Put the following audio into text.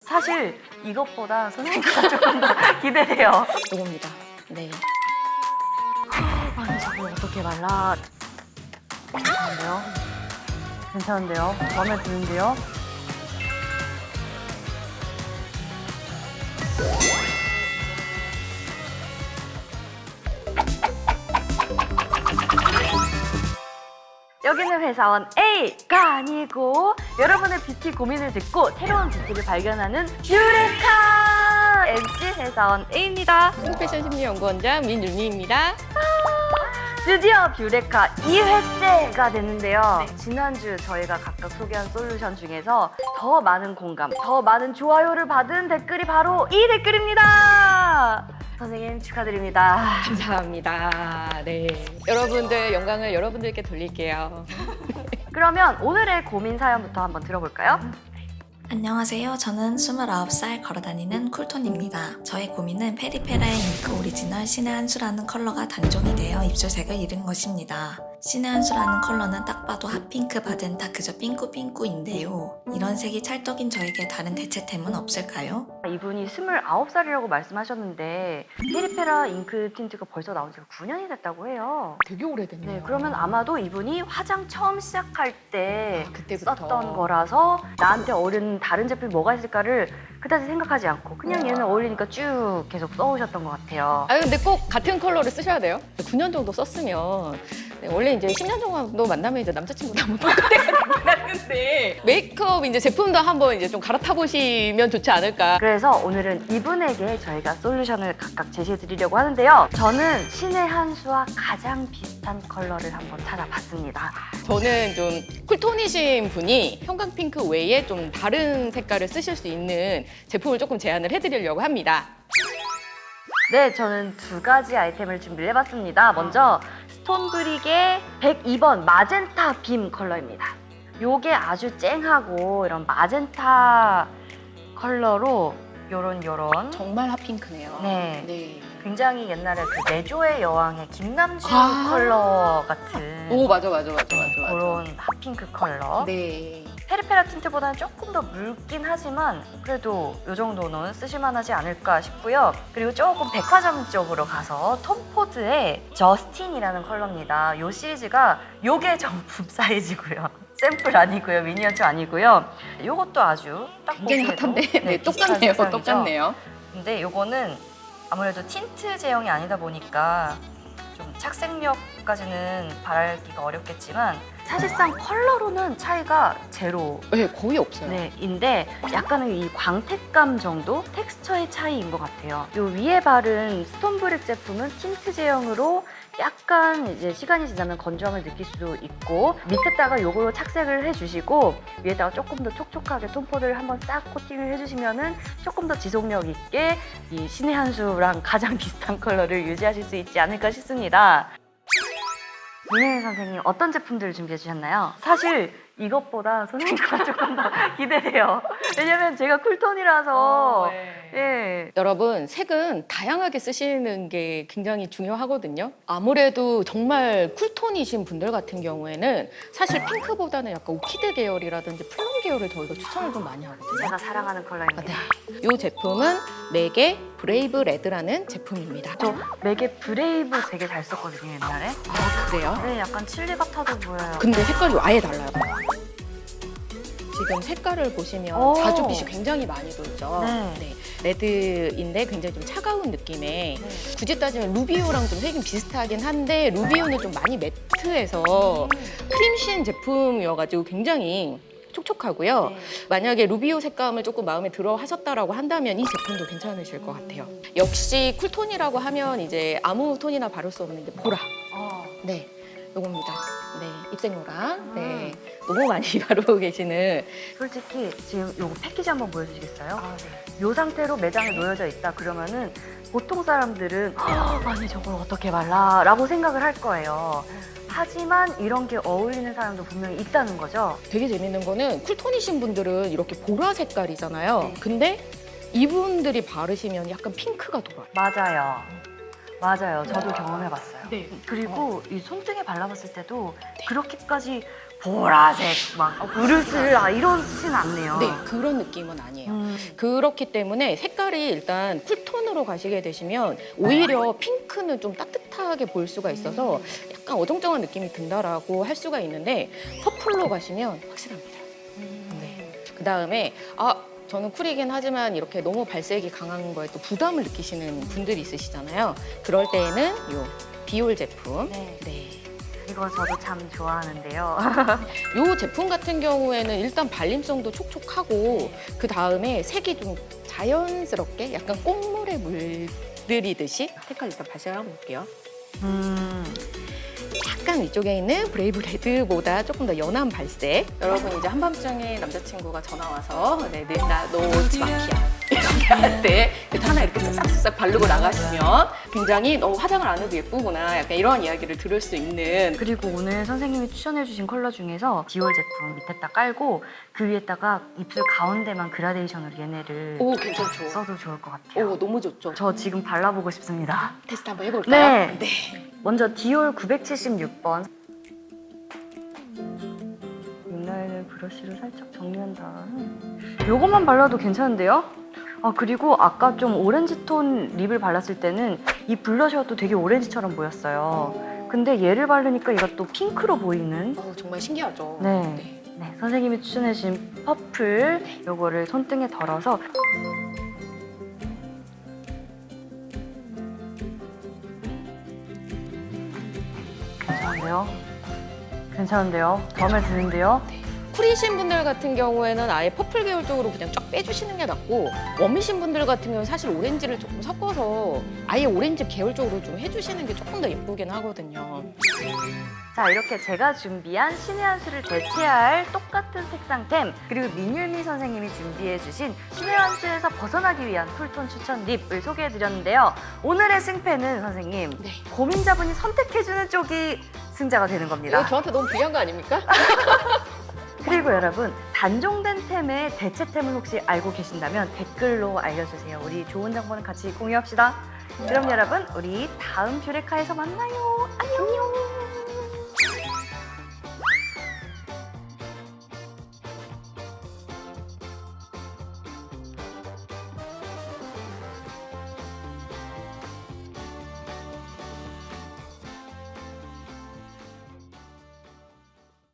사실 이것보다 선생님과 조금 더 기대돼요. 요겁니다. 네. 아니 저걸 어떻게 말라? 괜찮은데요? 괜찮은데요? 마음에 드는데요? 여기는 회사원 A가 아니고 여러분의 뷰티 고민을 듣고 새로운 뷰티를 발견하는 유레카 MC 회사원 A입니다. 패션 심리 연구원장 민윤미입니다. 드디어 뷰레카 2회째가 됐는데요. 지난주 저희가 각각 소개한 솔루션 중에서 더 많은 공감, 더 많은 좋아요를 받은 댓글이 바로 이 댓글입니다. 선생님 축하드립니다. 감사합니다. 네. 여러분들 영광을 여러분들께 돌릴게요. 그러면 오늘의 고민 사연부터 한번 들어볼까요? 안녕하세요. 저는 29살 걸어다니는 쿨톤입니다. 저의 고민은 페리페라의 잉크 오리지널 신의 한 수라는 컬러가 단종이 되어 입술색을 잃은 것입니다. 신의 한 수라는 컬러는 딱 봐도 핫핑크 바젠타 그저 삥꾸삥꾸인데요. 이런 색이 찰떡인 저에게 다른 대체템은 없을까요? 이분이 29살이라고 말씀하셨는데 페리페라 잉크 틴트가 벌써 나온 지가 9년이 됐다고 해요. 되게 오래됐네요. 네, 그러면 아마도 이분이 화장 처음 시작할 때 그때부터 썼던 거라서 나한테 어울리는 다른 제품이 뭐가 있을까를 그다지 생각하지 않고 그냥 얘는 어울리니까 쭉 계속 써오셨던 것 같아요. 아 근데 꼭 같은 컬러를 쓰셔야 돼요. 9년 정도 썼으면 네, 원래 이제 10년 정도 만나면 이제 남자친구도 한번 바꿀 때가 되긴 하는데 메이크업 이제 제품도 한번 이제 좀 갈아타 보시면 좋지 않을까. 그래서 오늘은 이분에게 저희가 솔루션을 각각 제시해 드리려고 하는데요. 저는 신의 한 수와 가장 비슷한 컬러를 한번 찾아봤습니다. 저는 좀 쿨톤이신 분이 형광핑크 외에 좀 다른 색깔을 쓰실 수 있는 제품을 조금 제안을 해드리려고 합니다. 네, 저는 두 가지 아이템을 준비를 해봤습니다. 먼저 스톤브릭의 102번 마젠타 빔 컬러입니다. 요게 아주 쨍하고 이런 마젠타 컬러로 요런 정말 핫핑크네요. 네. 네. 굉장히 옛날에 그 내조의 여왕의 김남주 아. 컬러 같은 오 맞아. 그런 핫핑크 컬러. 네. 페리페라 틴트보다는 조금 더 묽긴 하지만 그래도 이 정도는 쓰실만하지 않을까 싶고요. 그리고 조금 백화점 쪽으로 가서 톰포드의 저스틴이라는 컬러입니다. 이 시리즈가 요게 정품 사이즈고요. 샘플 아니고요. 미니어처 아니고요. 요것도 아주 딱 굉장히 보기에도 핫한데 네, 비슷한 똑같네요. 색상이죠. 똑같네요. 근데 요거는 아무래도 틴트 제형이 아니다 보니까 좀 착색력까지는 바라기가 어렵겠지만 사실상 컬러로는 차이가 제로 네, 거의 없어요. 네, 인데 약간의 이 광택감 정도 텍스처의 차이인 것 같아요. 요 위에 바른 스톤브릭 제품은 틴트 제형으로 약간 이제 시간이 지나면 건조함을 느낄 수도 있고 밑에다가 요걸로 착색을 해주시고 위에다가 조금 더 촉촉하게 톤포드를 한번 싹 코팅을 해주시면은 조금 더 지속력 있게 이 신의 한 수랑 가장 비슷한 컬러를 유지하실 수 있지 않을까 싶습니다. 민혜민 선생님 어떤 제품들을 준비해 주셨나요? 사실 이것보다 선생님과 조금 더 기대돼요. 왜냐면 제가 쿨톤이라서 예. 여러분 색은 다양하게 쓰시는 게 굉장히 중요하거든요. 아무래도 정말 쿨톤이신 분들 같은 경우에는 사실 핑크보다는 약간 오키드 계열이라든지 플럼 계열을 저희가 추천을 좀 많이 하거든요. 제가 사랑하는 컬러입니다. 이 제품은 맥의 브레이브 레드라는 제품입니다. 저 맥의 브레이브 되게 잘 썼거든요 옛날에. 아 그래요? 네, 약간 칠리 같아도 보여요. 근데 색깔이 아예 달라요. 지금 색깔을 보시면 오. 자주빛이 굉장히 많이 돌죠. 네. 레드인데 굉장히 좀 차가운 느낌의 네. 굳이 따지면 루비오랑 좀 색이 비슷하긴 한데 루비오는 좀 많이 매트해서 크림신 제품이어가지고 굉장히 촉촉하고요. 네. 만약에 루비오 색감을 조금 마음에 들어 하셨다라고 한다면 이 제품도 괜찮으실 것 같아요. 역시 쿨톤이라고 하면 이제 아무 톤이나 바를 수 없는 게 보라. 네, 요겁니다. 네, 입생로랑 네, 너무 많이 바르고 계시는 솔직히 지금 요거 패키지 한번 보여주시겠어요? 요 상태로 매장에 놓여져 있다 그러면은 보통 사람들은 아니 저걸 어떻게 발라? 라고 생각을 할 거예요. 하지만 이런 게 어울리는 사람도 분명히 있다는 거죠. 되게 재밌는 거는 쿨톤이신 분들은 이렇게 보라 색깔이잖아요. 네. 근데 이분들이 바르시면 약간 핑크가 돌아요. 맞아요. 맞아요. 저도 경험해봤어요. 네. 그리고 이 손등에 발라봤을 때도 그렇게까지 보라색 막 브루슬 이렇진 않네요. 네, 그런 느낌은 아니에요. 음. 그렇기 때문에 색깔이 일단 쿨톤으로 가시게 되시면 오히려 핑크는 좀 따뜻하게 보일 수가 있어서 약간 어정쩡한 느낌이 든다라고 할 수가 있는데 퍼플로 가시면 확실합니다. 네. 그 다음에 저는 쿨이긴 하지만 이렇게 너무 발색이 강한 거에 또 부담을 느끼시는 분들이 있으시잖아요. 그럴 때에는 요 비올 제품. 네. 이거 저도 참 좋아하는데요. 요 제품 같은 경우에는 일단 발림성도 촉촉하고 그 다음에 색이 좀 자연스럽게 약간 꽃물에 물들이듯이 색깔 일단 발색을 한번 볼게요. 약간 위쪽에 있는 브레이브 레드보다 조금 더 연한 발색. 여러분 이제 한밤중에 남자친구가 전화 와서 나 너 오지 마키야 이렇게 할 때 하나 이렇게 싹싹싹 바르고 나가시면 굉장히 너 화장을 안 해도 예쁘구나 약간 이런 이야기를 들을 수 있는. 그리고 오늘 선생님이 추천해주신 컬러 중에서 디올 제품 밑에다 깔고 그 위에다가 입술 가운데만 그라데이션으로 얘네를 오 괜찮죠. 써도 좋을 것 같아요. 오 너무 좋죠. 저 지금 발라보고 싶습니다. 테스트 한번 해볼까요? 네. 먼저 디올 976번. 립라인을 브러쉬로 살짝 정리한 다음에 요것만 발라도 괜찮은데요? 그리고 아까 좀 오렌지 톤 립을 발랐을 때는 이 블러셔가 또 되게 오렌지처럼 보였어요. 근데 얘를 바르니까 얘가 또 핑크로 보이는. 정말 신기하죠. 네. 선생님이 추천해주신 퍼플 요거를 손등에 덜어서 괜찮은데요? 마음에 드는데요? 쿨이신 분들 같은 경우에는 아예 퍼플 계열 쪽으로 그냥 쫙 빼주시는 게 낫고 웜이신 분들 같은 경우는 사실 오렌지를 조금 섞어서 아예 오렌지 계열 쪽으로 좀 해주시는 게 조금 더 예쁘긴 하거든요. 자, 이렇게 제가 준비한 신의 한 수를 대체할 똑같은 색상템 그리고 민율미 선생님이 준비해주신 신의 한 수에서 벗어나기 위한 쿨톤 추천 립을 소개해드렸는데요. 오늘의 승패는 선생님 네. 고민자분이 선택해주는 쪽이 승자가 되는 겁니다. 이거 저한테 너무 불리한 거 아닙니까? 그리고 여러분 단종된 템의 대체템을 혹시 알고 계신다면 댓글로 알려주세요. 우리 좋은 정보는 같이 공유합시다. 그럼 여러분 우리 다음 뷰레카에서 만나요. 안녕.